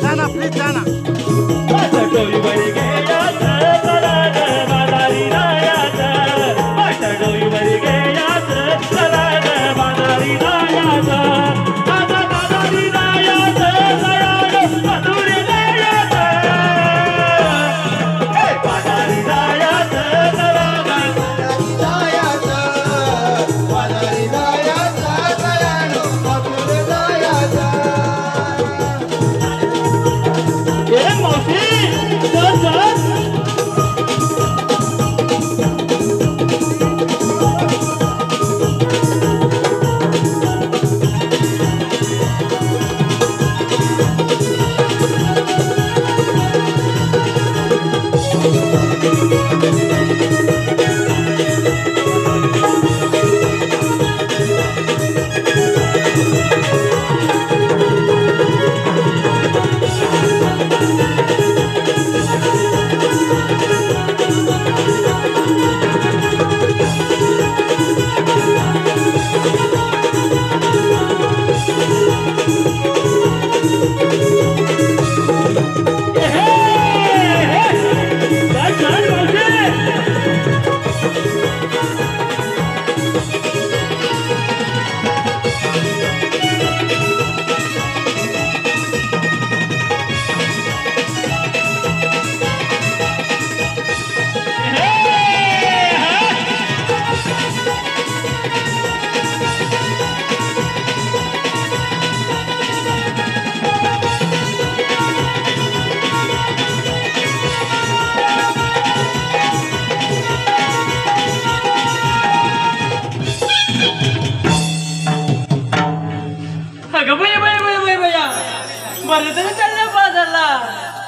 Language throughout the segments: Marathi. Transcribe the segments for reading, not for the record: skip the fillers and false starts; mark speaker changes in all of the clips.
Speaker 1: जाना प्लीज जाना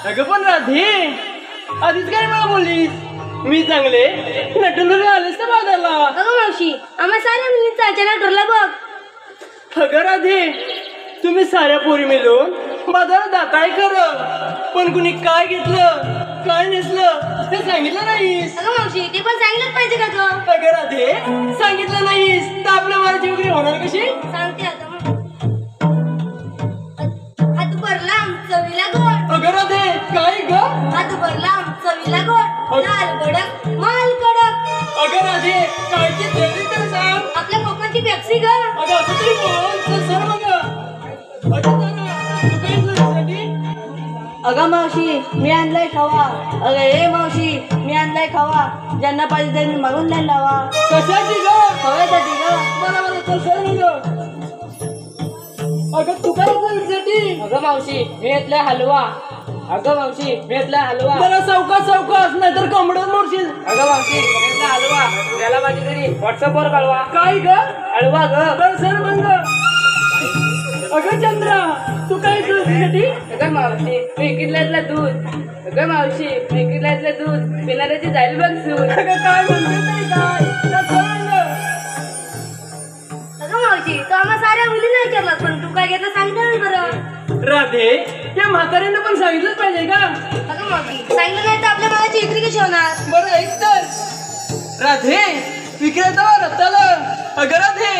Speaker 2: अगं पण राधे आधीच काय मला बोललीस मी चांगले नटून आलेस ना बाजारला.
Speaker 3: अगं मावशी आम्हा साऱ्या मुलींचा अचानक ठरला बघ.
Speaker 2: अगं राधे तुम्ही साऱ्या पोरी मिळून बाजारात जाताय खरं पण कुणी काय घेतलं काय नेसलं हे सांगितलं नाहीस.
Speaker 3: अगं मावशी ते पण सांगितलंच पाहिजे का ग.
Speaker 2: अगं राधे सांगितलं नाहीस तर आपल्या माराची वगैरे होणार कशी.
Speaker 3: सांगते आता हात भरला चवीला गोड.
Speaker 2: अगं राधे काय ग.
Speaker 3: हात भरला चवीला गोड लाल कडक माल कडक.
Speaker 2: अगं राधे काय ते तर सांग.
Speaker 3: आपल्या कोकणची पेप्सी ग.
Speaker 2: अगं असं तरी बोल तर सर बघ.
Speaker 4: अगं मावशी मी आणलाय खावा. अगं ए मावशी मी आणलाय खावा. ज्यांना पाहिजे त्यांनी मागून नाही लावा.
Speaker 2: कशाची ग.
Speaker 4: खवायसाठी ग.
Speaker 2: मला मला चल सर बघ. अगं तू काय करण्यासाठी.
Speaker 4: अगं मावशी मी घेतलाय हलवा. अगं मावशी मी घेतलाय हलवा.
Speaker 2: जरा सावकाश नाही तर कमडत मोडशील.
Speaker 4: अगं मावशी मी घेतलाय हलवा. त्याला माझी घरी व्हॉट्सअपवर कळवा.
Speaker 2: काय ग.
Speaker 4: हलवा ग.
Speaker 2: सर बंद. अगं चंद्रा तू काय करण्यासाठी.
Speaker 4: अगं मावशी मी किल्ल्यातलं दूध. अगं मावशी मी किल्ल्यातलं दूध पिणाऱ्याची जाईल बघ सून.
Speaker 2: अगं काय म्हणते काय
Speaker 3: अगं मावशी तू आम्हा साऱ्या मुलींना विचारला पण तू काय घेतलं सांगितलं नाही बरं.
Speaker 2: राधे या म्हाताऱ्यांना पण सांगितलंच पाहिजे का.
Speaker 3: अगं मावशी सांगितलं नाही तर आपल्या मनाची विक्री कशी होणार.
Speaker 2: बरं ऐक तर राधे विक्रेता रत्ताला. अगं राधे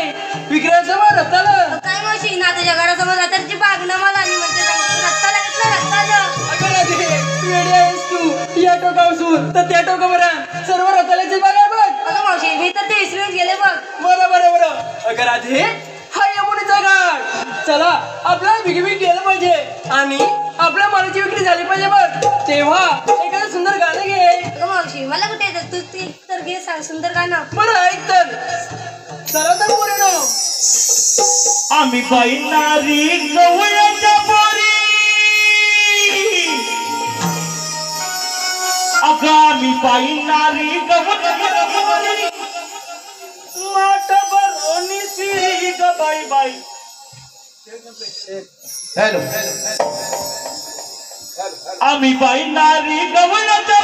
Speaker 2: विक्रेता रत्ताला.
Speaker 3: काय मावशी ना तुझ्या घरासमोर रत्ताची बाग ना मला आणि म्हणते रत्ताला घेतलं रत्ताला.
Speaker 2: अगं राधे वेडी आहेस तू. या टोकापासून तर त्या टोकावर सर्व रताल्याची बाग आहे बघ.
Speaker 3: अगं मावशी मी तर ते विसरूनच गेले बघ.
Speaker 2: बरं अगं राधे हा यमुनेचा घाट. चला आपल्याला बिगबिग गेलं पाहिजे आणि आपल्या मालाची विक्री झाली पाहिजे बघ. तेव्हा एखादं सुंदर गाणं घे.
Speaker 3: अगं मावशी मला कुठे येतं तू ते तर घे सांग सुंदर गाणं.
Speaker 2: बरं ऐक तर. चला तर पोरीनो.
Speaker 5: आम्ही पाहिणारी गवळ्याच्या पोरी. अगं आम्ही पाहिणारी गवळ्याच्या पोरी. माठ भरोनी सी ग बाई बाई.
Speaker 1: हॅलो
Speaker 5: आम्ही पाहिणारी गवळ्याच्या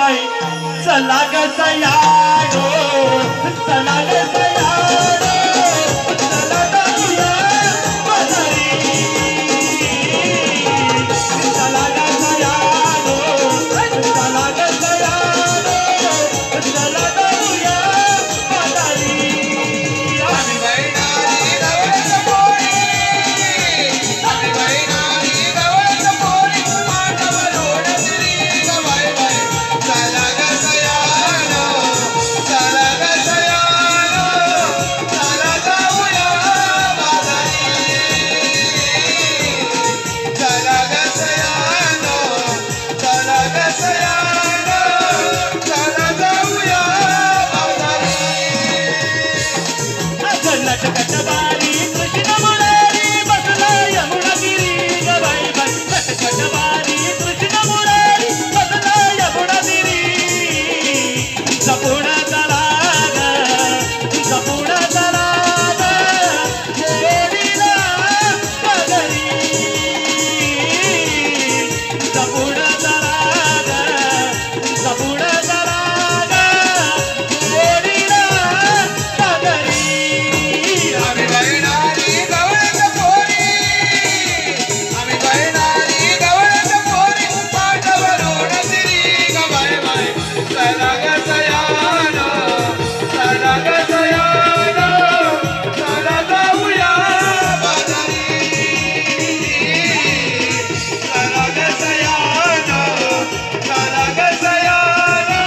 Speaker 5: बाई चला ग सयानो चला ग सयानो चला जाऊया बाजारी चला ग सयानो चला ग सयानो चला जाऊया बाजारी
Speaker 1: आम्ही बैनारी गवळण पोरी आम्ही बैनारी गवळण पोरी मांडवरून श्री ग बाय बाय चला ग सयानो चला ग सयानो चला जाऊया बाजारी चला ग सयानो चला ग सयानो चला जाऊया बाजारी
Speaker 5: लटकट बारी कृष्ण मुरारी बसला यमुनागिरी ग बाई बाई लटकट बारी कृष्ण मुरारी बसला यमुनागिरी जपून चला ग जपून चला ग देवीला पगरी जपून चला ग जपून चला ग देवीला पगरी
Speaker 1: आम्ही बैनारी गवळण पोरी आम्ही बैनारी गवळण पोरी पांडवरून श्री ग बाय बाय चला ग सयानो चला ग सयानो चला जाऊया बाजारी चला ग सयानो चला ग सयानो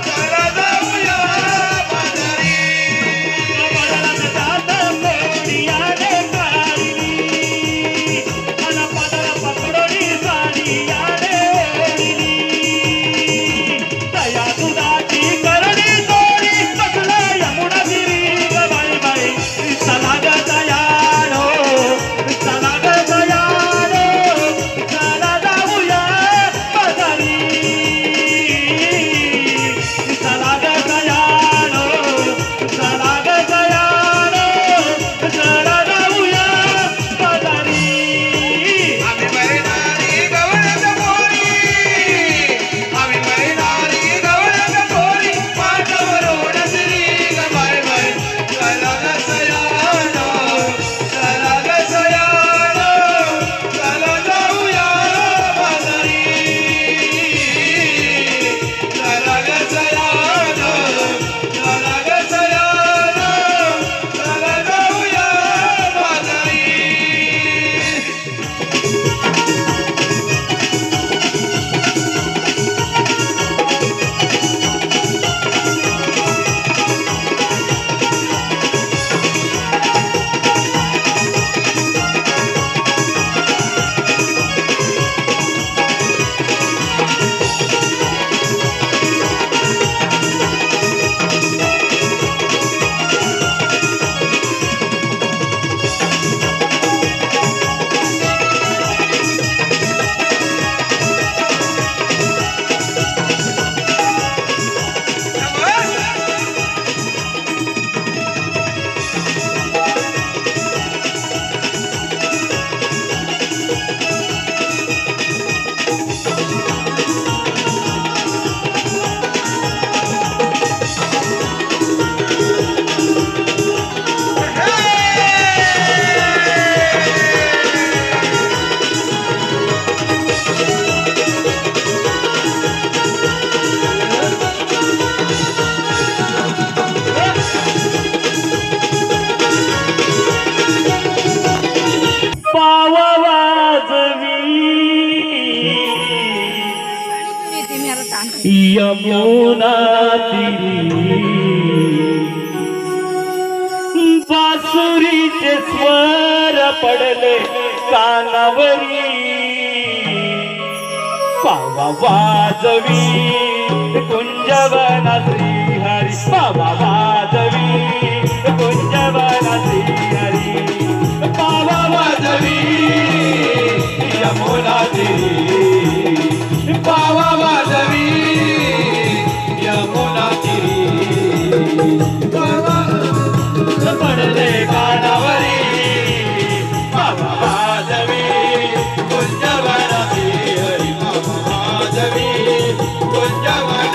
Speaker 1: चला जाऊया बाजारी
Speaker 5: पदरात जात मोडियाने काढली अन पदर पकडोनी साडियाने ओढली तया दुधाची करणी तोडी बसला यमुनागिरी ग बाई बाई चला ग दयानो चला ग दयानो चला जाऊया बाजारी चला ग दयानो चला ग दयानो चला जाऊया बाजारी
Speaker 1: आम्ही बैनारी गवळण पोरी आम्ही बैनारी गवळण पोरी पांडवरून श्री ग बाय बाय चला ग सयानो चला ग सयानो चला जाऊया बाजारी चला ग सयानो चला ग सयानो चला जाऊया बाजारी
Speaker 5: पाव वाजवी यमुना तीरी बासुरीचे स्वर पडले कानावरी पावा वाजवी कुंजवना श्रीहरी पावा वाजवी कुंजवना श्रीहरी पावा वाजवी यमुना तीरी
Speaker 1: पावा वाजवी यमुना तीरी
Speaker 5: पडले कानावरी
Speaker 1: पावा वाजवी कुंजवना श्रीहरी पावा वाजवी कुंजवना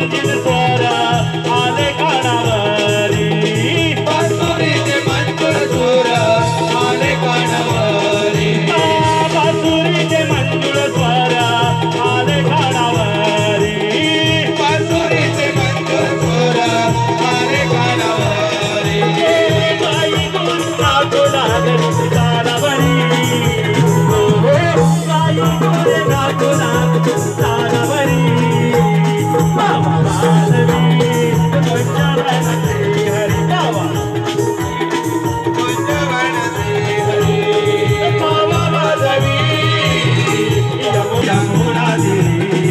Speaker 5: मंजिल स्वर आले कानावरी
Speaker 1: बासुरीचे मंजूळ सूर आले कानावरी
Speaker 5: बासुरीचे मंजुळ स्वर आले कानावरी
Speaker 1: बासुरीचे मंजूळ सूर आले कानावरी
Speaker 5: बाई तुला तुला तारावरी बाई तुला तुला तारावरी बाबा माधवी पंचवटी हरी बाबा
Speaker 1: कुंजवनसे हरी
Speaker 5: बाबा माधवी यमुनादिनी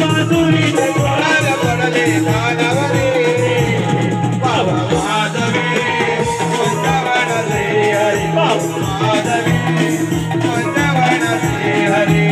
Speaker 5: बासुरीचे
Speaker 1: राग पडले कानावरी बाबा माधवी कुंजवनसे हरी
Speaker 5: बाबा
Speaker 1: माधवी कुंजवनसे हरी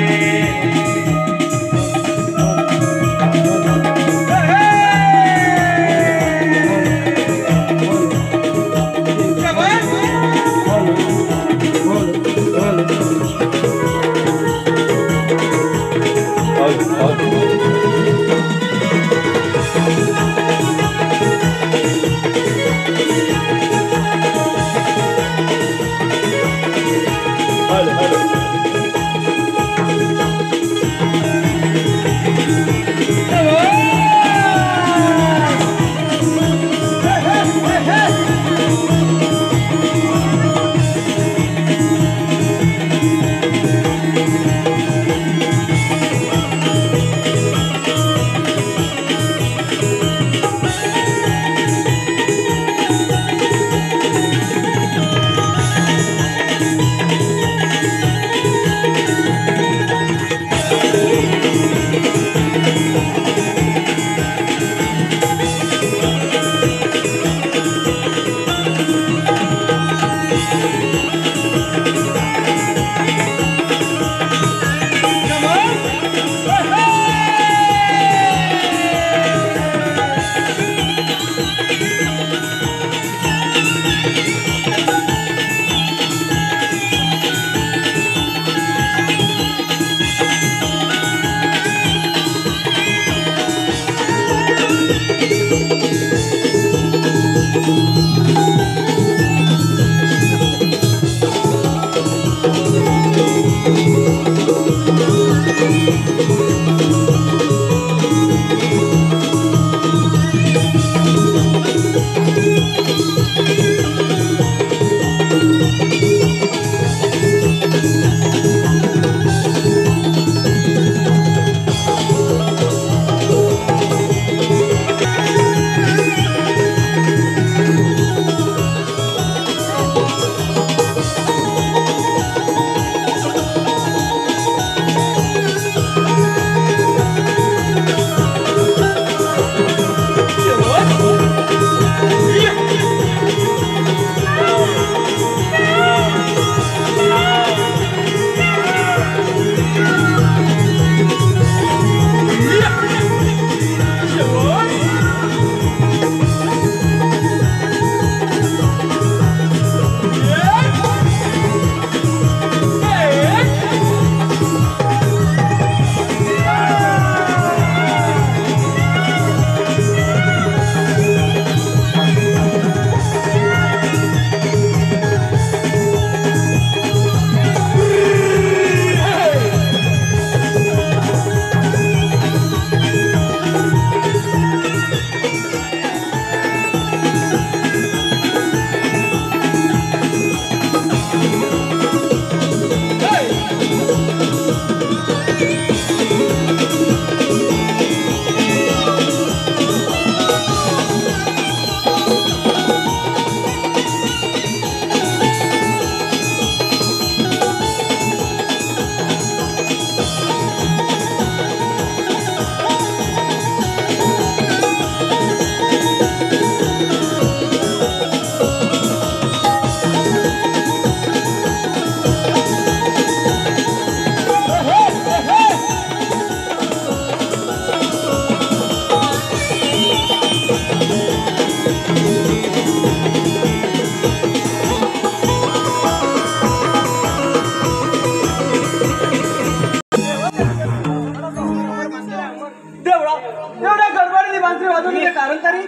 Speaker 2: तुम्ही कारण तरी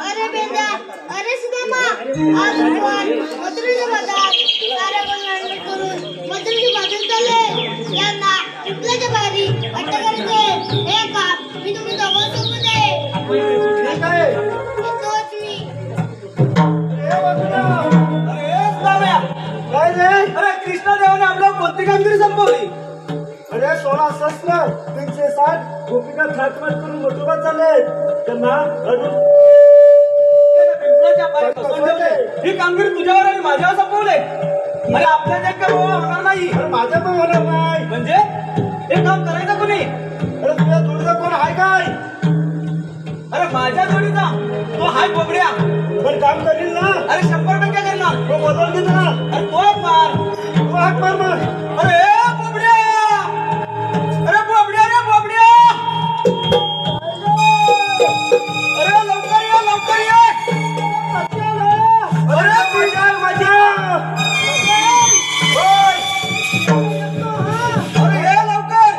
Speaker 3: अरे बेंद्या, अरे सुदामा, आज आपण मथुरेच्या बाजारात कार्यक्रम आयोजित करून मथुरेची बाजू चालले. यांना चिखलाच्या बाहेरी अटक करायचे. हे काम मी तुम्ही जवळ सोबत आहे. येतोच मी.
Speaker 2: अरे कृष्णदेवाने आपल्याला कोणती कामगिरी संपवली?
Speaker 5: अरे 16 शस्त्र 360 गोपिका ठाकमाट करून मोठोबा चालले. त्यांना अजून
Speaker 2: पिंपळाच्या पारी बसवून ठेवले. ही कामगिरी तुझ्यावर आणि माझ्यावर संपवले. अरे आपल्या जग का होणार नाही.
Speaker 5: अरे माझ्या पण होणार नाही.
Speaker 2: म्हणजे हे काम करायचं कोणी?
Speaker 5: अरे तुझ्या जोडीचा कोण आहे काय?
Speaker 2: अरे माझ्या जोडीचा तो हाय बोबड्या.
Speaker 5: पण काम करील ना?
Speaker 2: अरे 100% करणार.
Speaker 5: तो बदल घेतो ना?
Speaker 2: अरे तो मार.
Speaker 5: तो हात मार मग.
Speaker 2: अरे बोबड्या, अरे बोबड्या, अरे बोबड्या, अरे लवकर ये, लवकर ये.
Speaker 5: अरे मजा मजा.
Speaker 2: ओय. अरे ये लवकर.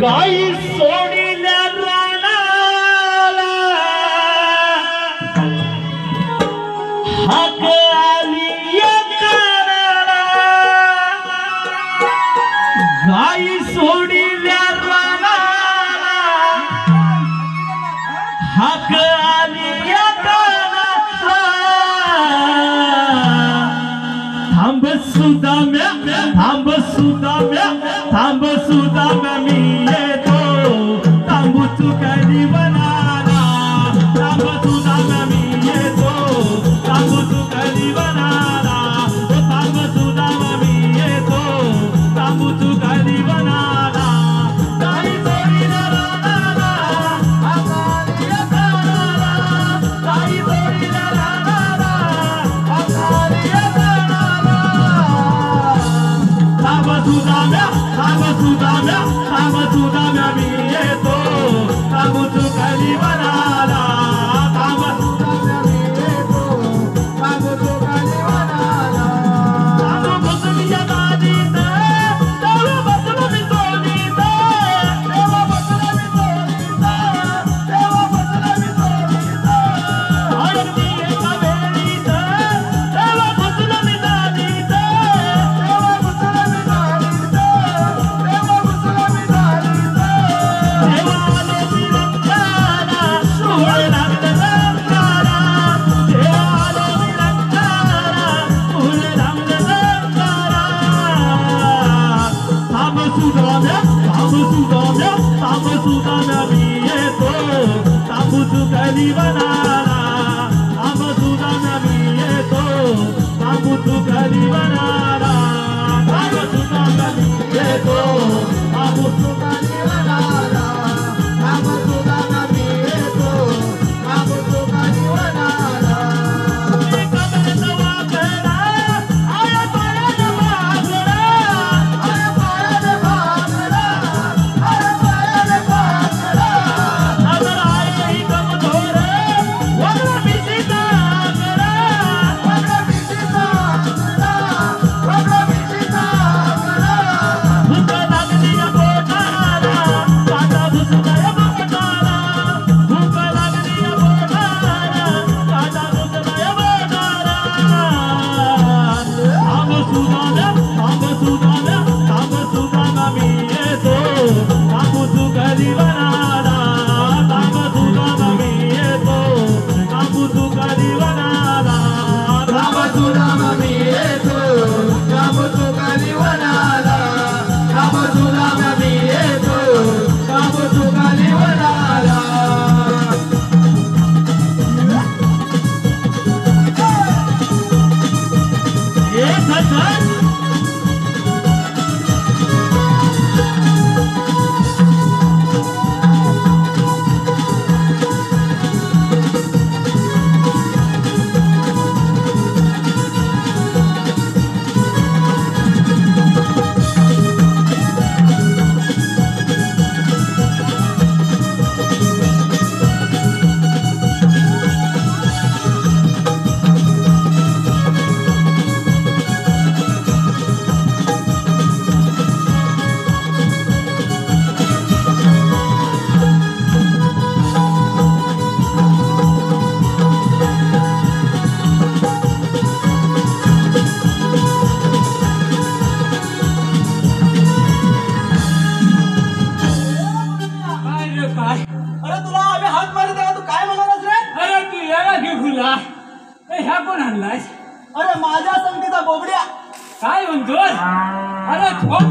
Speaker 5: गाई सोडील्या रानाला हाक आली या कानाला. गाई सोडील्या रानाला हाक आली या कानाला. थांब सुदाम्या, थांब सुदाम्या, थांब सुदाम्या मी येतो. थांबू तू कधी बनाला. थांब सुदाम्या मी येतो. थांबू तू कधी बनाला. थांब सुदाम्या मी येतो. थांबू तू कधी बनाला. काही सोडीला रानाला हाकाली या कानाला. काही सोडीला रानाला हाकाली या कानाला. थांब सुदाम्या, थांब सुदाम्या, थांब सुदाम्या मी येतो. थांब तू कधी बनाला. थांब सुदाम्या मी येतो. थांब तू कधी बनाला. थांब बसलीच्या दारीत, तेव्हा बसलो मी चोलीत. तेव्हा बसलो मी चोलीत. तेव्हा बसलो मी चोलीत. अगदी एका वेळीत, तेव्हा बसलो मी दारीत. तेव्हा बसलो मी दारीत. तेव्हा बसलो मी दारीत. तेव्हा आलो मी रंगाला, डोळे लागले रंगाला. तेव्हा आलो मी रंगाला, डोळे लागले रंगाला. थांब सुदाम्या, थांब सुदाम्या, थांब सुदाम्या मी येतो. थांब तू कधी बनाला. थांब सुदाम्या मी येतो. थांब तू कधी बनाला. थांब सुदाम्या मी येतो. थांब तू कधी बनाला. थांब सुदाम्या मी येतो. थांब तू कधी बनाला. मी कमरेचा वाकडा, आया पायाचा बाकडा. आया पायाचा बाकडा. आया पायाचा बाकडा. अगर आई कमजोर, वगळा मिशीचा आकडा. वगळा मिशीचा आकडा.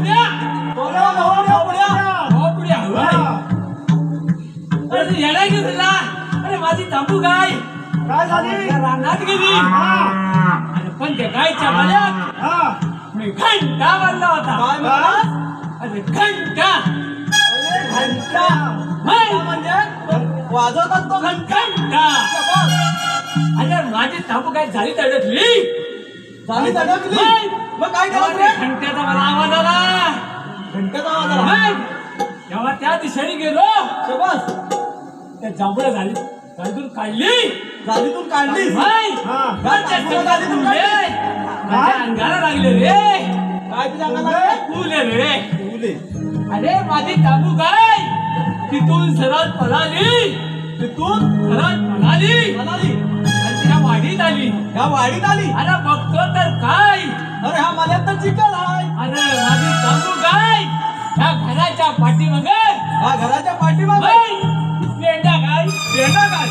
Speaker 2: पुढ्या अरे येडा गेला. अरे माझी तांबू गाय
Speaker 5: काय झाली?
Speaker 2: रानात गेली. अरे पण त्या गायच्या गळ्यात मी घंटा बांधला होता.
Speaker 5: काय म्हणालास?
Speaker 2: अरे घंटा
Speaker 5: घंटा म्हणजे वाजवतात तो
Speaker 2: घंटा. अरे माझी तांबू गाय झाली तडकली.
Speaker 5: झाली तडकली. मग काय केलं रे?
Speaker 2: घंट्याचा मला आवाज आला.
Speaker 5: घंट्याचा आवाज आला.
Speaker 2: तेव्हा त्या दिशेने गेलो.
Speaker 5: शबास.
Speaker 2: त्या जांभळं झाली झालीतून काढली.
Speaker 5: झालीतून काढली.
Speaker 2: माझ्या अंगाला लागले रे.
Speaker 5: काय तुझ्या अंगाला?
Speaker 2: फुले रे.
Speaker 5: फुले.
Speaker 2: अरे माझी तांबू गाय तिथून सरळ पळाली.
Speaker 5: तिथून
Speaker 2: सरळ पळाली
Speaker 5: म्हणाली
Speaker 2: आणि त्या वाडीत आली.
Speaker 5: या वाडीत आली.
Speaker 2: अरे बघतो तर काय,
Speaker 5: अरे हा मला तर चिकन आहे.
Speaker 2: अरे माझी तांबू गाय त्या घराच्या पाठीमागे.
Speaker 5: हा घराच्या पाठीमागे
Speaker 2: पेंडा गाय.
Speaker 5: पेंडा काय?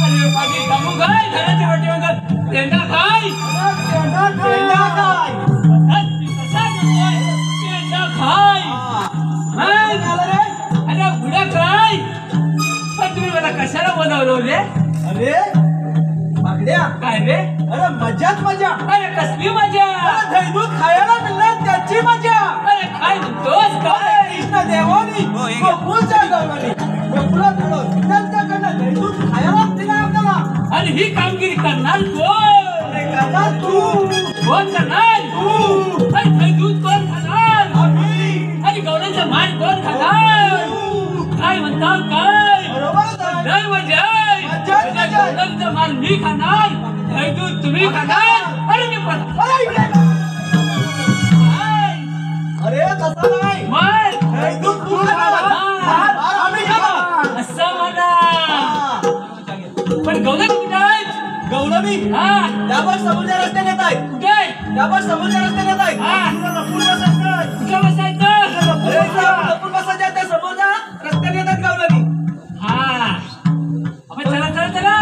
Speaker 2: अरे माझी तांबू गाय घराच्या पाठीमागे पेंडा गाय.
Speaker 5: पेंडा काय?
Speaker 2: कसा करतोय पेंडा खाय.
Speaker 5: काय झालं रे?
Speaker 2: अरे बुड्या काय, पण तुम्ही मला कशाला बोलावलं रे?
Speaker 5: अरे बागड्या,
Speaker 2: काय रे?
Speaker 5: अरे मजाच मजा.
Speaker 2: अरे कसली मजा.
Speaker 5: अरे दहीदूध खायला मिळणार त्याची मजा.
Speaker 2: अरे काय म्हणतोस काय?
Speaker 5: कृष्ण देवानी गोकुळच्या गवळणी गोकुळात घडवून त्यांच्याकडनं दहीदूध खायला दिलं आपल्याला.
Speaker 2: आणि ही कामगिरी करणार कोण?
Speaker 5: अरे करणार तू.
Speaker 2: कोण करणार?
Speaker 5: तू.
Speaker 2: अरे काही दूध कोण खाणार?
Speaker 5: आम्ही.
Speaker 2: आणि गवळ्यांचा मान कोण खाणार? काय म्हणता काय?
Speaker 5: बरोबरच आहे.
Speaker 2: लय मजा आहे.
Speaker 5: मजाच मजा आहे.
Speaker 2: गवळ्यांचा मान मी खाणार, काही दूध तुम्ही खाणार. अरे मी पण
Speaker 5: अरे इकडे.
Speaker 2: काय?
Speaker 5: अरे तसं नाही.
Speaker 2: मग
Speaker 5: दहीदूध तू खाणार. आम्ही खाणार.
Speaker 2: असं म्हणा. पण गवळ्या कुठे आहेत?
Speaker 5: गवळणी
Speaker 2: हा
Speaker 5: त्यावर समुद्र रस्त्याने येत आहेत.
Speaker 2: कुठे?
Speaker 5: त्यावर समुद्र रस्त्याने येत आहेत.
Speaker 2: हा.
Speaker 5: तुला लपून बसायचं.
Speaker 2: कुठं बसायचं?
Speaker 5: अरे लपून बसायचं आहे. त्या समुद्र रस्त्याने येतात गवळणी.
Speaker 2: हा आपण चला चला चला.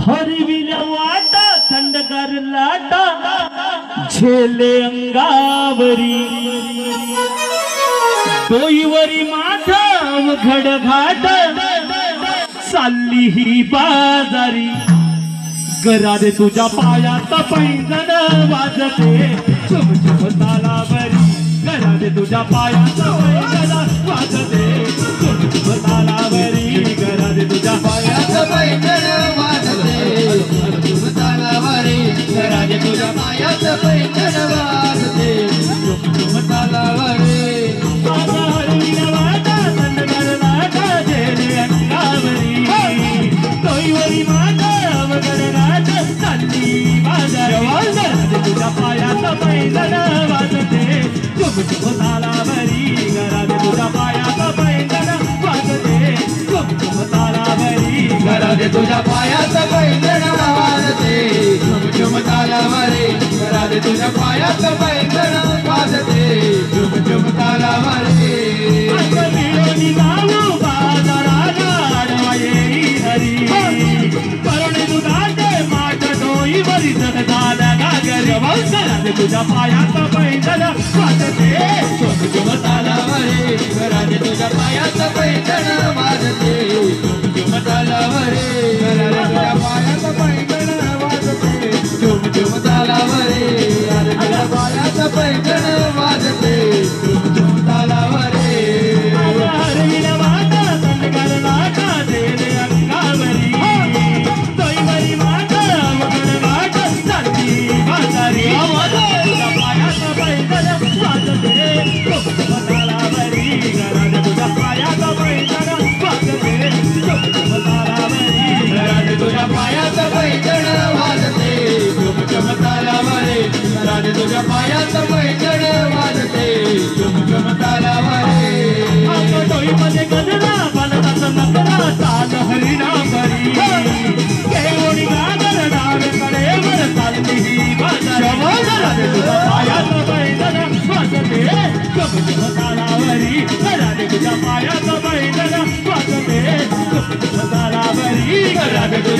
Speaker 6: हरविल्या वाटा थंडगार लाटा झेले अंगावरी डोईवरी माथा घड घाट चालली ही बाजारी गरारे तुझ्या पायात पैंजण वाजते चुम चुम तालावरी गरारे तुझ्या पायात पैंजण वाजते चुम चुम तालावरी गरारे तुझ्या पायात पैंजण वाजते चुम तालावरी गरारे तुझ्या पायात पैंजण वाजते चुम चुम तालावरी तुझ्या पायात पैंजण वाजते चुम चुम तालावरी घरात तुझ्या पायात पैंजण वाजते चुम चुम तालावरी घरात तुझ्या पायात पैंजण वाजते चुम चुम तालावरी घरात तुझ्या पायात पैंजण वाजते चुम चुम तालावरी जाऊ बाजाराला आडवा येई हरी करुणे दुधाचे माठ डोईवरी जगदाला घरात तुझ्या पायात पैंजण वाजते चुम चुम तालावरी घरात तुझ्या पायात पैंजण वाजते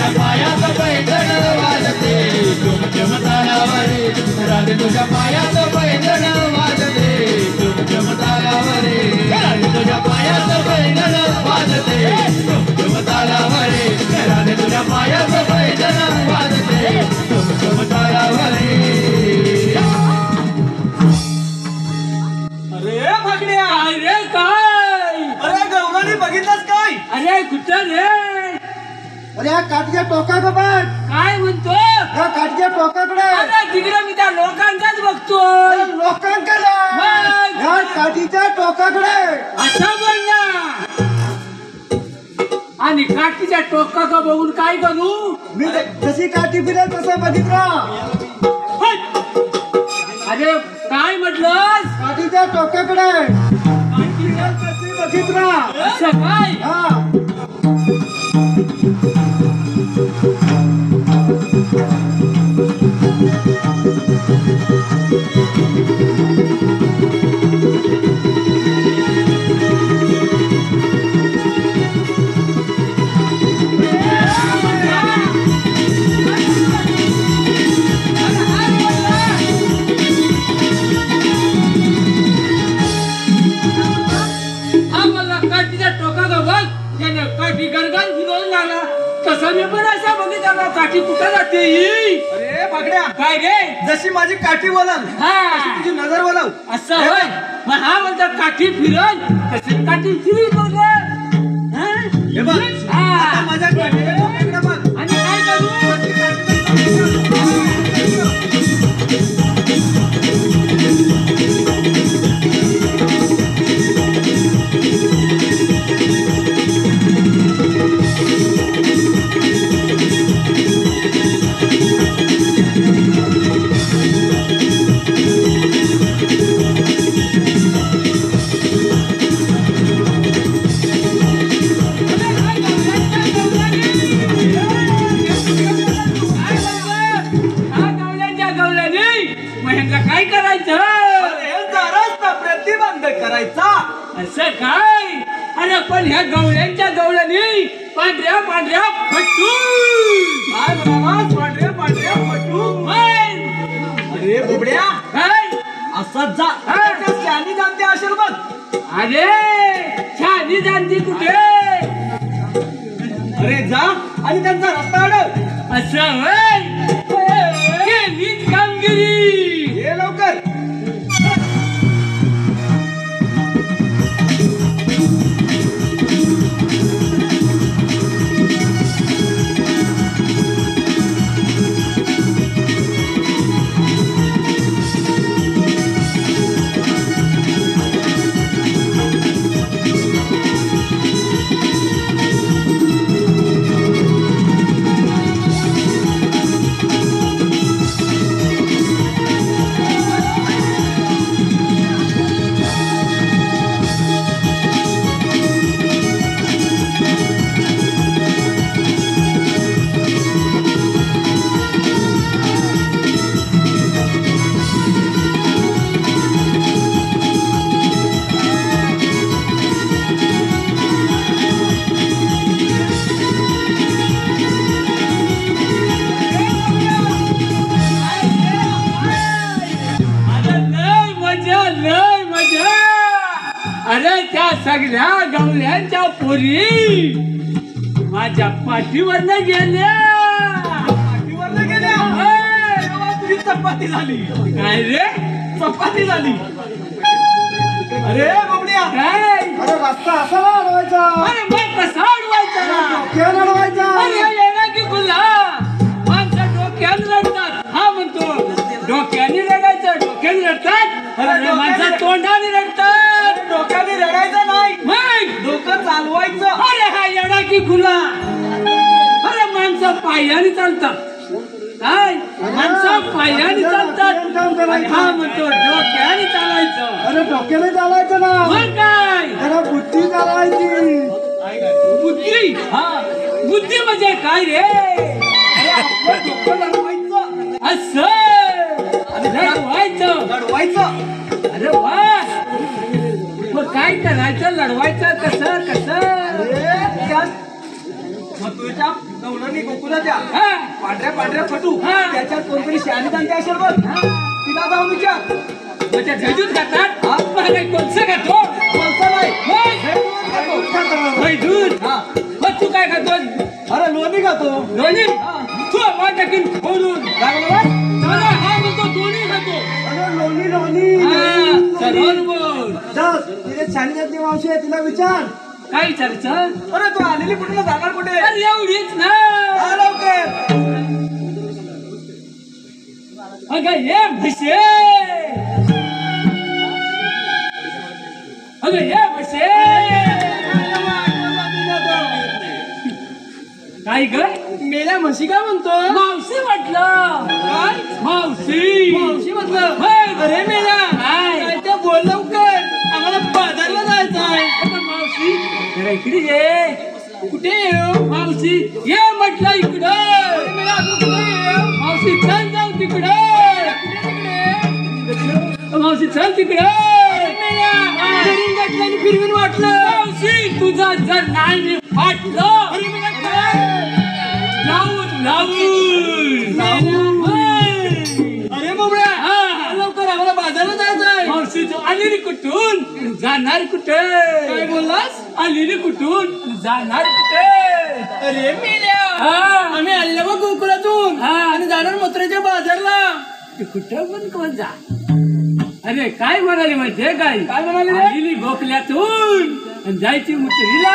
Speaker 6: तुझ्या पायात पैंजण वाजते झुमझुम तालावरे राधे तुझ्या पायात पैंजण वाजते झुमझुम तालावरे राधे तुझ्या पायात पैंजण वाजते झुमझुम तालावरे राधे तुझ्या पायात पैंजण वाजते झुमझुम तालावरे
Speaker 2: अरे भागड्या काय रे काय अरे गवळणी बघितलंस काय अरे कुठं रे
Speaker 5: अरे या काठीच्या टोकाकडे बघ
Speaker 2: काय म्हणतो
Speaker 5: या काठीच्या टोकाकडे
Speaker 2: अरे तिकडे मी त्या लोकांचाच बघतोय
Speaker 5: लोकांकडे या काठीच्या टोकाकडे
Speaker 2: असं बोल ना आणि काठीच्या टोका बघून काय करू
Speaker 5: मी जशी काठी फिरेल तसं बघितलं
Speaker 2: हट! अरे काय म्हटलंस
Speaker 5: काठीच्या टोकाकडे काठी फिरेल तशी बघितलं
Speaker 2: असं काय
Speaker 5: हा
Speaker 2: काठीच्या टोका बघ त्याने काठी गरगन फिरवून लागला तसं मी पण असा बघितला काठी कुठं जाते
Speaker 5: अरे बागड्या
Speaker 2: काय रे
Speaker 5: जशी माझी काठी बोलाल
Speaker 2: हा
Speaker 5: तुझी नजर बोलाव
Speaker 2: असं होय मग हा म्हणतो काठी फिरल तशी काठी फिरी बघ
Speaker 5: हे बघ
Speaker 2: हा.
Speaker 5: आता माझ्या काठीच्या टोकाकडे बघ
Speaker 2: आणि काय करू काय करायचं
Speaker 5: प्रतिबंध करायचा
Speaker 2: असं काय अरे पण ह्या गवळ्यांच्या गवळ्यानी पांढऱ्या पांढऱ्या फटू
Speaker 5: काय म्हणालास पांढऱ्या पांढऱ्या फटू अरे बुबड्या
Speaker 2: काय
Speaker 5: असंच जा शानी जाणते असेल बघ
Speaker 2: अरे छानी जाणती कुठे
Speaker 5: अरे जा आणि त्यांचा रस्ता अडव
Speaker 2: असं होय केलीच कामगिरी
Speaker 5: ये लवकर
Speaker 2: अरे त्या सगळ्या गवळ्यांच्या पोरी माझ्या पाठीवरनं गेल्या
Speaker 5: पाठीवरनं गेल्या तेव्हा तुझी चपाती झाली
Speaker 2: काय रे
Speaker 5: चपाती झाली अरे बाबड्या
Speaker 2: काय
Speaker 5: अरे रस्ता असा अडवायचा
Speaker 2: अरे मग कसा अडवायचा
Speaker 5: डोक्याला अडवायचा
Speaker 2: अरे येणार की गुल्हा माणसं डोक्याने रडतात हा म्हणतो डोक्याने रडायचं डोक्याने रडतात अरे माणसं तोंडाने रडतात
Speaker 5: डोक्याने रडायचं नाही
Speaker 2: मग
Speaker 5: डोकं चालवायचं
Speaker 2: अरे हा येणार की गुल्हा अरे माणसं पायाने चालतात काय माणसं पायाने चालतात आणि हा म्हणतो डोक्याने चालायचं
Speaker 5: अरे डोक्याने चालायचं ना
Speaker 2: मग काय
Speaker 5: जरा बुद्धी चालवायची
Speaker 2: बुद्धी हा बुद्धी म्हणजे काय रे
Speaker 5: अरे आपलं डोकं लढवायचं
Speaker 2: असं लढवायचं
Speaker 5: लढवायचं
Speaker 2: अरे वा मग काय करायचं लढवायचं कसं कसं
Speaker 5: अरे त्या मथुरेच्या नवलनी गोकुळाच्या
Speaker 2: हा
Speaker 5: पांढऱ्या पांढऱ्या फटू
Speaker 2: हा.
Speaker 5: त्याच्यात कोणतरी शहाणी जाणते असेल बघ तिला जाऊन विचार.
Speaker 2: म्हणजे झेजूत खातात मग काही कोणचं खातो
Speaker 5: कोणता नाही
Speaker 2: मग
Speaker 5: खातो.
Speaker 2: होय दूध
Speaker 5: हा.
Speaker 2: मग तू काय खातो
Speaker 5: अरे लोणी खातो.
Speaker 2: दोन्ही तू आवाज टाकीन फोडून
Speaker 5: काय म्हणला?
Speaker 2: मला हा म्हणतो दोन्ही खातो
Speaker 5: अरे लोणी लोणी
Speaker 2: हा, सरळ बोल
Speaker 5: जा तिथे छानी जातली मावशी आहे तिला विचार.
Speaker 2: काय विचारायचं
Speaker 5: अरे तू आलेली कुठे जाणार कुठे?
Speaker 2: अरे एवढीच ना
Speaker 5: आ, लवकर.
Speaker 2: अगं ये म्हशे अगं ये म्हशे काय ग
Speaker 5: मेल्या म्हशी काय म्हणतो?
Speaker 2: मावशी म्हटलं
Speaker 5: काय?
Speaker 2: मावशी
Speaker 5: मावशी म्हटलं.
Speaker 2: होय.
Speaker 5: अरे मेल्या
Speaker 2: काय?
Speaker 5: काय ते बोल लवकर आम्हाला बाजारला जायचं आहे.
Speaker 2: अगं मावशी जरा इकडे ये
Speaker 5: कुठे येऊ?
Speaker 2: मावशी ये म्हटलं इकडं
Speaker 5: अरे मेल्या अजून कुठे येऊ?
Speaker 2: मावशी चल जाऊ तिकडे मावशी चल तिकडे
Speaker 5: फिरवीन वाटलं.
Speaker 2: मावशी तुझा जर नाही फाटलं लावून
Speaker 5: अरे बाबड्या
Speaker 2: हा.
Speaker 5: लवकर आम्हाला बाजारला जायचं आहे.
Speaker 2: मावशी तू आलेली कुठून जाणार कुठे
Speaker 5: काय बोललास?
Speaker 2: आलेली कुठून जाणार कुठे
Speaker 5: अरे मेल्या
Speaker 2: हा.
Speaker 5: आम्ही आलेलो बघ गोकुळातून
Speaker 2: हा.
Speaker 5: आणि जाणार मथुरेच्या बाजारला.
Speaker 2: तू कुठं पण कोण जा अरे काय म्हणाले माहितीये काय
Speaker 5: काय म्हणाले रे?
Speaker 2: आलेली गोखल्यातून आणि जायची मुतरीला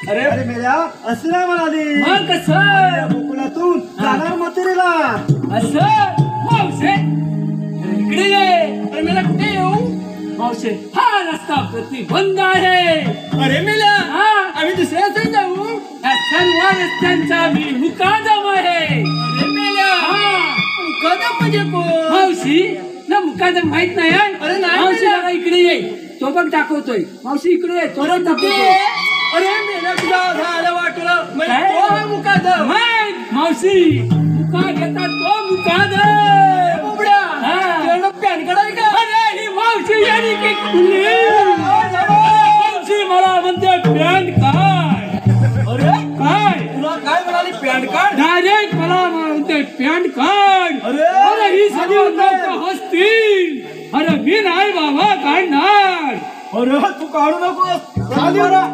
Speaker 5: अरे अरे मेल्या असं नाही म्हणाली.
Speaker 2: मग कसं
Speaker 5: गोकुळातून जाणार मथुरेला.
Speaker 2: असं मावशे इकडे ये
Speaker 5: अरे मेल्या कुठे येऊ?
Speaker 2: मावशे हा रस्ता प्रतिबंध आहे
Speaker 5: अरे मेल्या
Speaker 2: हा
Speaker 5: आम्ही दुसऱ्या रस्त्याने जाऊ.
Speaker 2: या सर्व रस्त्यांचा मी मुकादम आहे
Speaker 5: अरे मेल्या
Speaker 2: हा
Speaker 5: कदम म्हणजे कोण?
Speaker 2: मावशी ना मुकादम माहित नाही आहे?
Speaker 5: अरे नाही
Speaker 2: मावशी
Speaker 5: मला.
Speaker 2: जरा इकडे ये तो पण दाखवतोय मावशी इकडे ये तो पण दाखवतोय
Speaker 5: अरे मेल्या तुझा झालं वाटलं म्हणजे
Speaker 2: काय?
Speaker 5: तो आहे मुकादम.
Speaker 2: मग मावशी मुका घेता तो मुकादम
Speaker 5: बाबड्या
Speaker 2: हा.
Speaker 5: तुझ्याकडं पॅन कार्ड आहे का?
Speaker 2: अरे ही मावशी यानी की खुली मावशी मला म्हणते पॅन काय
Speaker 5: अरे
Speaker 2: काय
Speaker 5: तुला काय म्हणाली पॅन कार्ड?
Speaker 2: डायरेक्ट मला म्हणते पॅन कार्ड अरे ही सगळी लोक हसतील अरे मी नाही बाबा काढणार
Speaker 5: अरे तू काढू नकोस. चालेल बरं.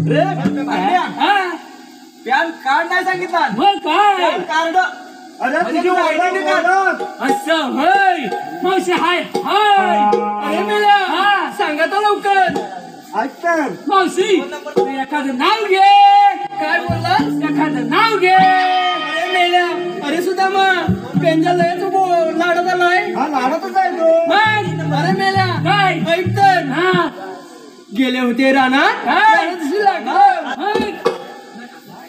Speaker 5: रे पांड्या,
Speaker 2: हा?
Speaker 5: पॅन कार्ड नाही सांगितलं.
Speaker 2: मग काय
Speaker 5: पॅन कार्ड अरे तुझी आयडेंटिटी कार्ड.
Speaker 2: असं होय मावशी हाय हाय
Speaker 5: अरे मेल्या
Speaker 2: हा.
Speaker 5: सांगा तर लवकर. ऐकतर
Speaker 2: मावशी तू एखादं नाव घे
Speaker 5: काय बोललास?
Speaker 2: एखादं नाव घे
Speaker 5: अरे मेल्या अरे सुदामा पेंजा लय तू लाडत आलाय. हा लाडतच आहे तो.
Speaker 2: मग
Speaker 5: अरे मेल्या
Speaker 2: काय
Speaker 5: ऐक तर
Speaker 2: हा
Speaker 5: गेले होते रानात
Speaker 2: काय?
Speaker 5: रानात दिसली लाकडं.
Speaker 2: मग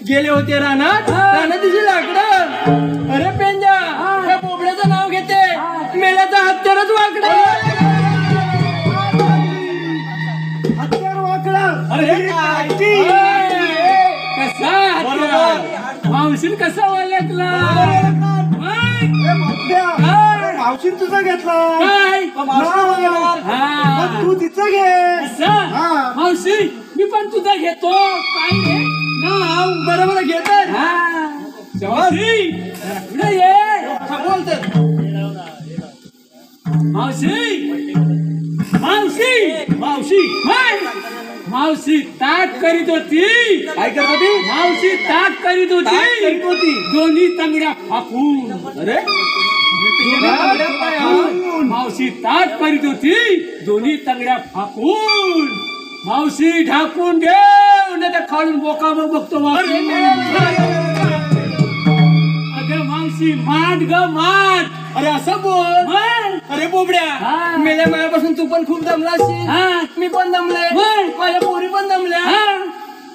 Speaker 5: गेले होते रानात
Speaker 2: हा.
Speaker 5: रानात दिसली लाकडं. अरे पेंजा त्या बोबड्याचं नाव घेते मेल्याचा हत्यारच वाकडं. हत्यार वाकडं. अरे काय
Speaker 2: कसा हत्यार? मावशीन कसा ओळखला काय?
Speaker 5: मावशी तुझं घेतला.
Speaker 2: काय
Speaker 5: नाव.
Speaker 2: हा
Speaker 5: मग तू तिचं घे.
Speaker 2: असं?
Speaker 5: हा.
Speaker 2: मावशी मी पण तुझा घेतो काय रे
Speaker 5: नाव बरोबर घे तर.
Speaker 2: हा मावशी पुढे ये
Speaker 5: बोल तर.
Speaker 2: मावशी मावशी मावशी मावशी ताक करीत होती
Speaker 5: काय करत होती?
Speaker 2: मावशी ताक करीत
Speaker 5: ताक करीत
Speaker 2: होती
Speaker 5: होती.
Speaker 2: दोन्ही तंगड्या फाकून
Speaker 5: अरे
Speaker 2: मावशी ताक करीत होती दोन्ही तंगड्या फाकून मावशी ढाकून दे उन्हाच्या खालून बोका मग बघतो वाकून. अगं मावशी माठ ग माठ
Speaker 5: अरे असं बोल.
Speaker 2: म्हण.
Speaker 5: अरे बोबड्या
Speaker 2: हा.
Speaker 5: मेल्या मायापासून तू पण खूप दमला असशील.
Speaker 2: हा.
Speaker 5: मी पण दमले.
Speaker 2: बोल.
Speaker 5: माझ्या पोरी पण दमल्या.
Speaker 2: हा.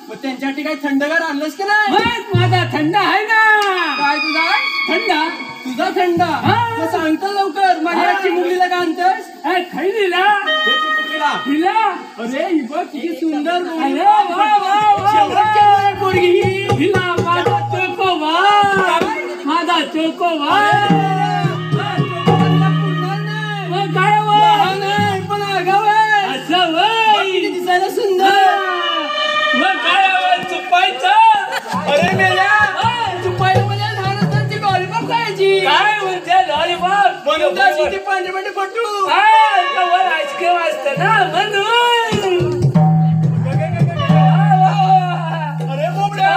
Speaker 5: मग त्यांच्यासाठी काही थंडगार आणलंस की नाही?
Speaker 2: म्हण, माझा थंड आहे ना
Speaker 5: काय तुझा आहे?
Speaker 2: थंड
Speaker 5: तुझा थंड.
Speaker 2: हा.
Speaker 5: मग सांगतो लवकर माझ्या
Speaker 2: हा.
Speaker 5: आजची मुलीला का आणतोस?
Speaker 2: खाई दिला दिला
Speaker 5: अरे ही बघ किती सुंदर मुलगी.
Speaker 2: अरे वा वा वा
Speaker 5: शेवटची
Speaker 2: वा
Speaker 5: मुलगी पोरगी ही.
Speaker 2: दिला माझा चोकोवा माझा चोकोवा मग काय वा
Speaker 5: लहान आहे, पण आगाऊ आहे.
Speaker 2: असं
Speaker 5: बघ
Speaker 2: वय
Speaker 5: किती दिसायला सुंदर.
Speaker 2: भांडे पटू
Speaker 1: कवर आईस्क्रीम असतं ना म्हणून.
Speaker 2: अरे बोबड्या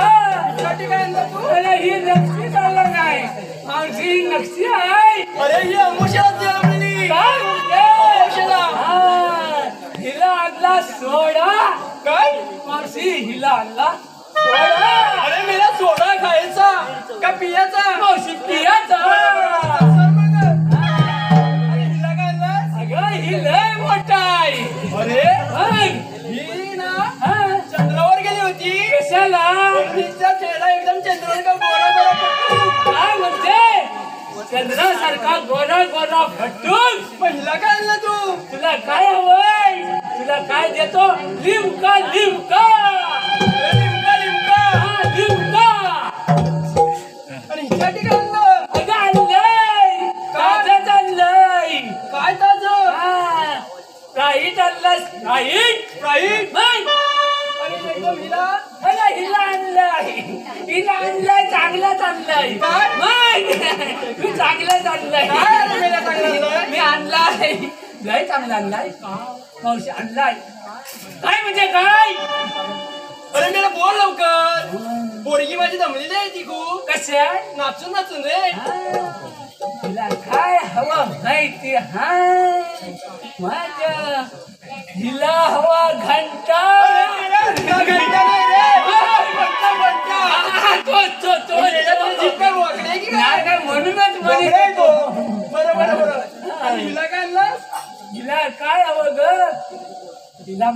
Speaker 2: साठी काय आणलं तू?
Speaker 1: अरे ही नक्षी चालला काय मावशी नक्षी आहे.
Speaker 2: अरे ही अमुष्याला आणली.
Speaker 1: काय म्हणते? हिला आणला सोडा.
Speaker 2: काय
Speaker 1: मावशी हिला आणला सोडा.
Speaker 2: अरे मेला सोडा खायचा का पियाचा?
Speaker 1: मावशी पियाचा.
Speaker 2: हिला काय आणलं?
Speaker 1: अगं ही लय मोठा आहे.
Speaker 2: अरे
Speaker 1: मग
Speaker 2: ही ना
Speaker 1: हा,
Speaker 2: चंद्रावर गेली होती.
Speaker 1: कशाला?
Speaker 2: तिचा चेहरा एकदम चंद्रावर का गोरा गोरा पटकन.
Speaker 1: काय म्हणते? चंद्रासारखा गोरा गोरा फटून.
Speaker 2: पहिला काय आणलं तू?
Speaker 1: तुला काय हवंय? तुला काय देतो? लिमका लिमका.
Speaker 2: लिमका लिमका.
Speaker 1: हा, लिमका.
Speaker 2: आणि हिच्यासाठी काय आणलं?
Speaker 1: अगं आणलंय. ताजंच आणलंय.
Speaker 2: काय ताजं?
Speaker 1: हा, राईट आणलंस. राईट.
Speaker 2: राईट.
Speaker 1: मग
Speaker 2: आणि एकदम हिला
Speaker 1: अगं हिला आणलंय. हिला आणलंय चांगलंच आणलंय.
Speaker 2: काय?
Speaker 1: मग तू चांगलंच आणलंय.
Speaker 2: काय अरे मेला चांगलं आणलं?
Speaker 1: मी आणलाय. लय चांगला आणलाय. मावशी आणलाय. काय म्हणजे काय?
Speaker 2: अरे मेला बोल लवकर. पोरगी माझी जमलेली आहे ती खूप.
Speaker 1: कशा?
Speaker 2: नाचून नाचून रे.
Speaker 1: तिला काय हवं माहिती हाय माझ्या? हिला हवा घंटा.
Speaker 2: घंटा नाही रे. घंटा घंटा.
Speaker 1: हा, तो
Speaker 2: जीभ काय वाकडी आहे की काय?
Speaker 1: नाही म्हणूनच
Speaker 2: वाकडी आहे तो.
Speaker 1: म्हणे
Speaker 2: बरं बरं बरं. आणि हिला काय आणलं?
Speaker 1: हिला काय हवं ग? हिला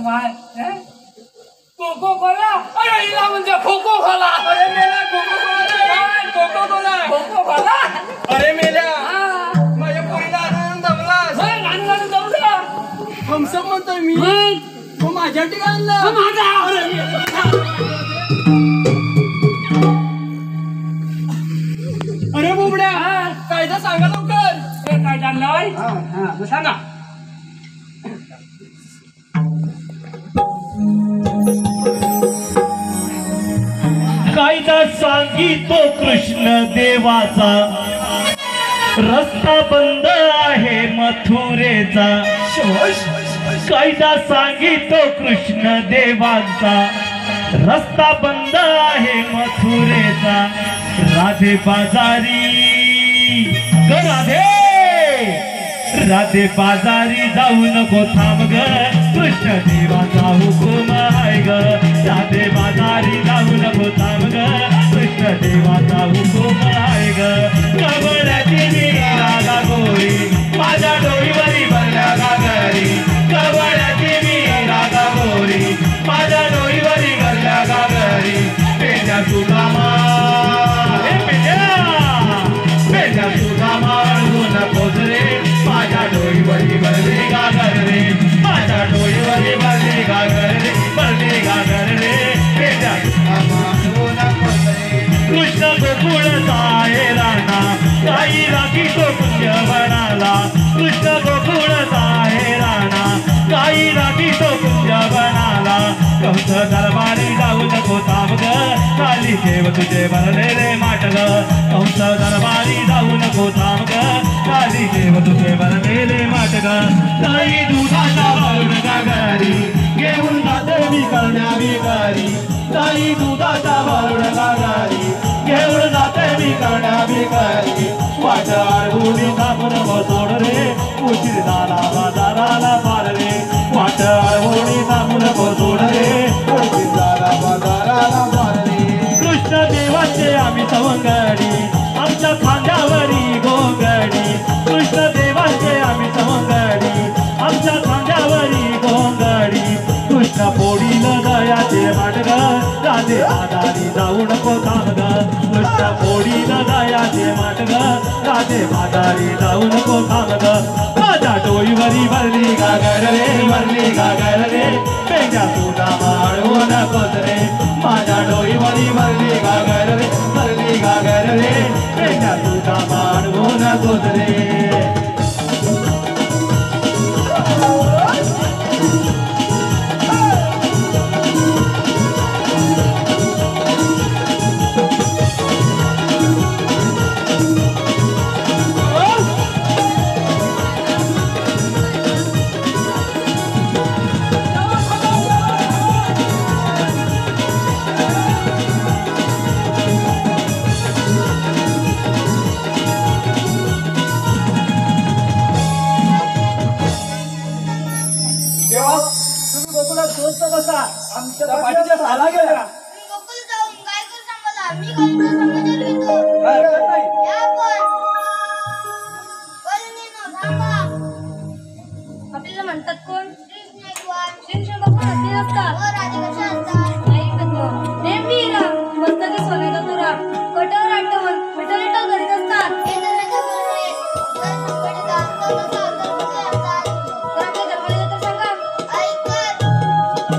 Speaker 1: कोको कोला. अरे हिला म्हणजे खोको खोला.
Speaker 2: अरे मेला कोको कोला नाही. Coca cola.
Speaker 1: खोको खोला.
Speaker 2: अरे मेल्या
Speaker 1: हा,
Speaker 2: माझ्या पोरीला आणून दमलास.
Speaker 1: मग आणलं जमलं.
Speaker 2: थम्सअप म्हणतोय मी.
Speaker 1: मग
Speaker 2: मग माझ्यासाठी काय आणलं?
Speaker 1: माझा.
Speaker 2: अरे बुबड्या कायदा सांगा लवकर.
Speaker 1: हे काय जाणलंय? हा, सांगा.
Speaker 7: कायदा सांगितो कृष्ण देवाचा, रस्ता बंद आहे मथुरेचा. कायदा सांगितो कृष्ण देवाचा, रस्ता बंद आहे मथुरेचा. राधे बाजारी ग राधे, राधे बाजारी जाऊ नको थांब ग, कृष्ण देवाचा हुकुम आहे ग. राधे बाजारी जाऊ नको थांब ग, कृष्ण देवाचा हुकुम आहे ग. कवड्याची मी रागा गोरी, माझ्या डोईवरी भरल्या गागरी. कवड्याची मी रागा गोरी, माझ्या डोईवरी भरल्या गागरी. पेट्या सुदामा पेट्या सुदामा अडवू नकोस रे, माझ्या डोईवरी भरली गागर रे. माझ्या डोईवरी भरली गागर रे, भरली गागर रे. पेट्या सुदामा अडवू नकोस रे. कृष्ण गोकुळचा आहे राणा, काही राखी तो पुण्य बनाला. कृष्ण गोकुळचा आहे राणा, काही राखी तो पुण्य बनाला. कंस दरबारी जाऊ नको थांब ग, खाली ठेव तुझे भरलेले माट ग. कंस दरबारी जाऊ नको थांब ग, खाली ठेव तुझे भरलेले माट ग. ताई दुधाचा वाळून गागरी, घेऊन जाते मी करण्या भिकारी. ताई दुधाचा वाळून गागरी, घेऊन जाते मी करण्या भिकारी. वाट अडवून थांबून सोड रे, उशीर झाला बाजाराला पार रे. वाट अडवून थांबून सोड रे, उशीर झाला बाजाराला पार रे. कृष्ण देवाचे आम्ही सवंगडी, आमच्या खांद्यावरी गोंगडी. कृष्ण देवाचे आम्ही सवंगडी, आमच्या खांद्यावरी गोंगडी. कृष्ण पोडील दयाचे माटग, राधे बाजारी जाऊ नको थांब ग. कृष्ण पोडील दयाचे माटग, राधे बाजारी जाऊ नको थांब ग. माझ्या डोईवरी भरली गागर रे, भरली गागर रे. पेट्या सुद्धा माळू नकोस रे, माझ्या डोईवरी भरली गागर रे, भरली गागर रे. पेट्या सुद्धा माळू नकोस रे.
Speaker 5: आमच्या पाठीच्या साला गेल्या.
Speaker 3: गोकुळ जाऊन गायकर सांभाळा मी गायकर समाचार घेतो
Speaker 5: काय हरकत नाही.
Speaker 3: या पण थांबा
Speaker 8: आपल्याला म्हणतात कोण
Speaker 3: कृष्ण एकवार
Speaker 8: शिवशिव बाप्पा हत्ती असतात
Speaker 3: व राजे कशा असतात
Speaker 8: नाही तत्व नेहमी मस्तकी सोन्याचा तुरा कटावर आठवण विठ्ठल विठ्ठल करीत असतात
Speaker 3: हे धरण्याच्या बोलणे जर संकटित असतात तसा अंतर्मुखे असतात
Speaker 8: तर आपल्या जन्माला तर सांगा
Speaker 3: ऐकर राधिके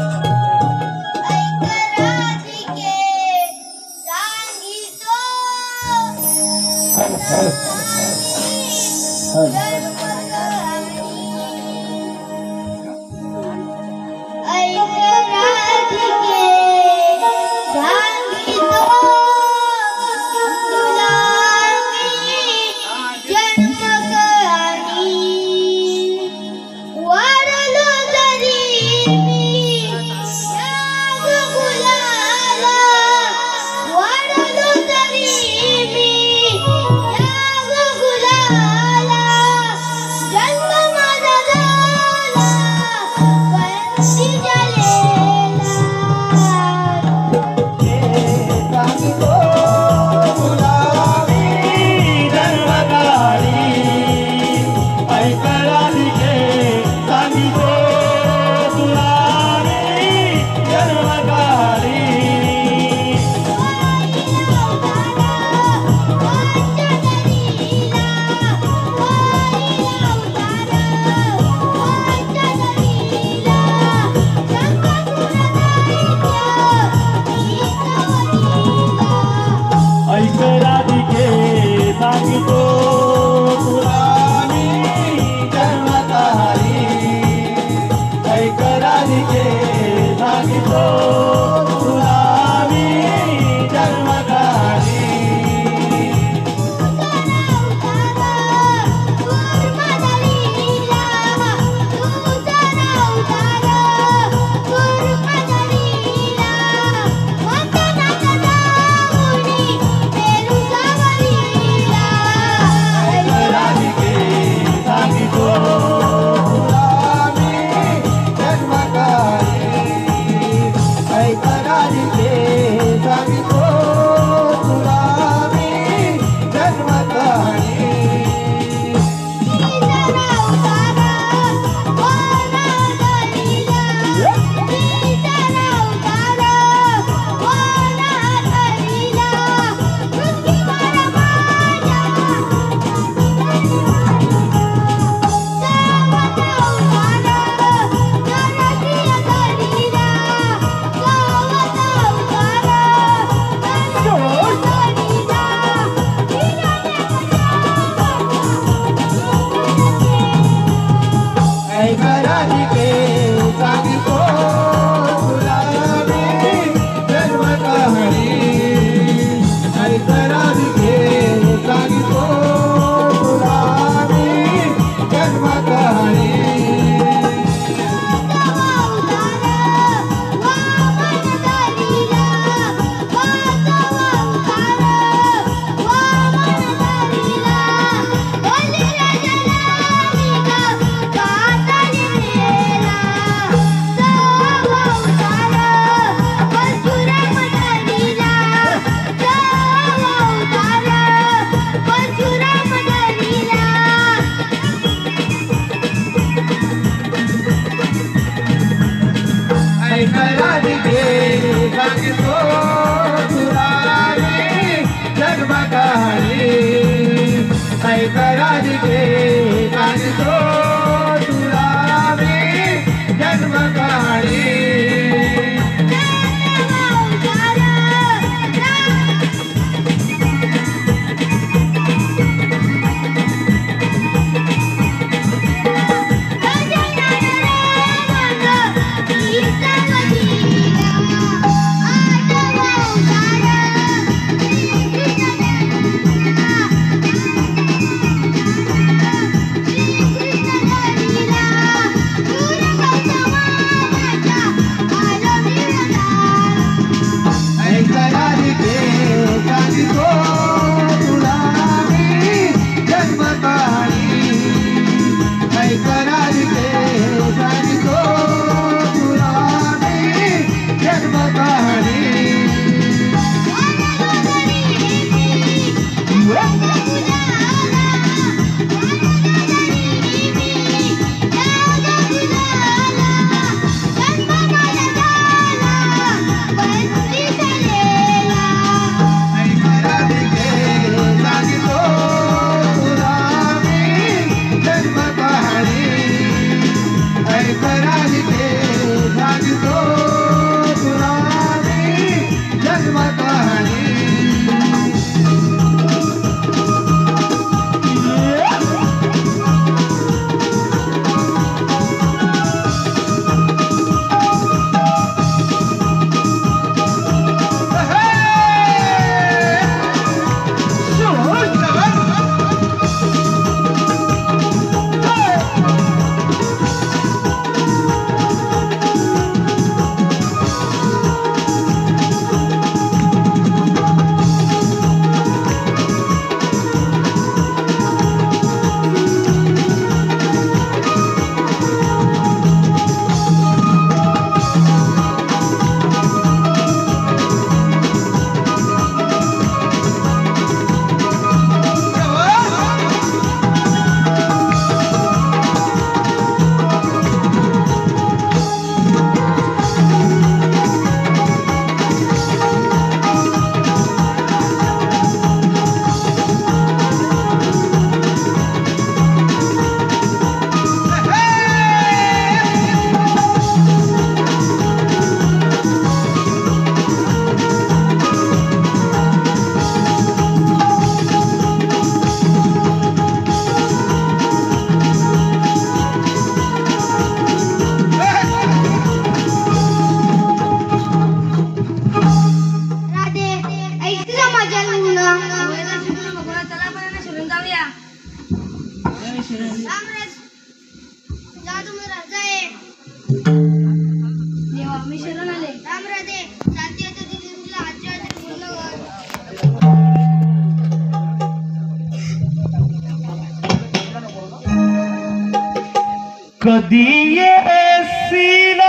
Speaker 7: कधी येशील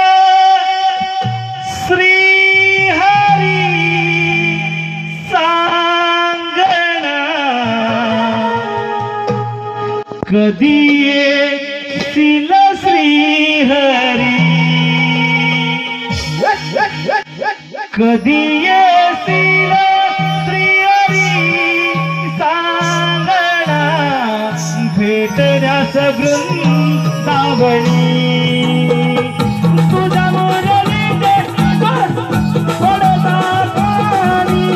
Speaker 7: श्री हरी सांगणा कधी येशील श्री हरी कधी येशील श्री हरी सांगणा भेटण्यास वृंदावनी तुझ्या मुरलीचे पडता पाणी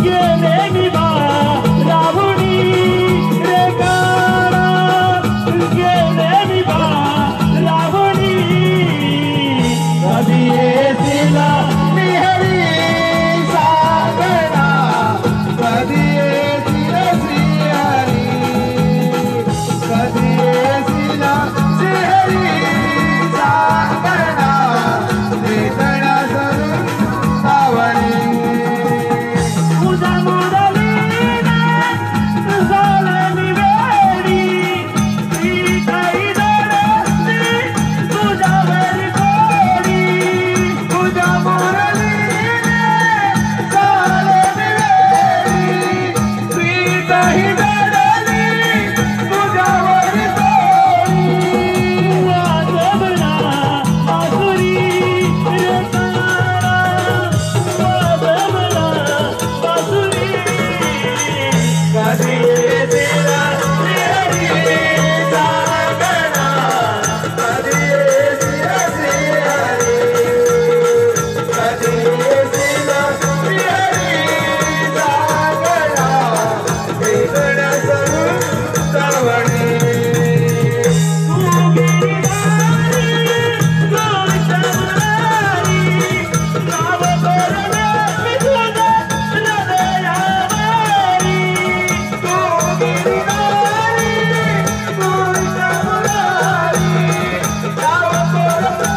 Speaker 7: गेले मी रावणी रे काळा गेले मी रावणी कधी येशील मी हरी सांगणा कधी येशील श्री हरी कधी येशील श्री हरी सांगणा भेटण्यास वृंदावनी तुझ्या मुरलीने झाले मी वेडी ती काही दरस्ती तुझ्यावर कोणी तुझ्या मुरलीने झाले मी वेडी ती काही दरस्ती तुझ्यावर कोणी वाजवला बासुरी रे काळा वाजवला बासुरी कधी येशील श्री हरी सांगणा कधी येशील श्री हरी कधी येशील श्री हरी सांगणा भेटण्यास वृंदावनी तू गिरिधारी गोविंद मुरारी नाव करणे मी तुझ्या हृदयावरी तू गिरिधारी गोविंद मुरारी नाव करणे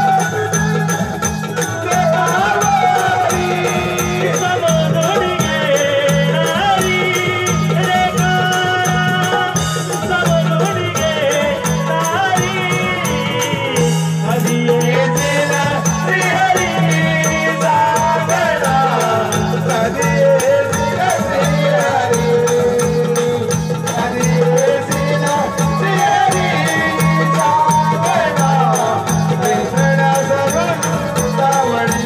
Speaker 7: हृदयावरी समोरून येणारी रे काळा समोरून येणारी कधी येशील श्री हरी सांगणा कधी येशील श्री हरी कधी येशील श्री हरी सांगणा भेटण्यास वृंदावनी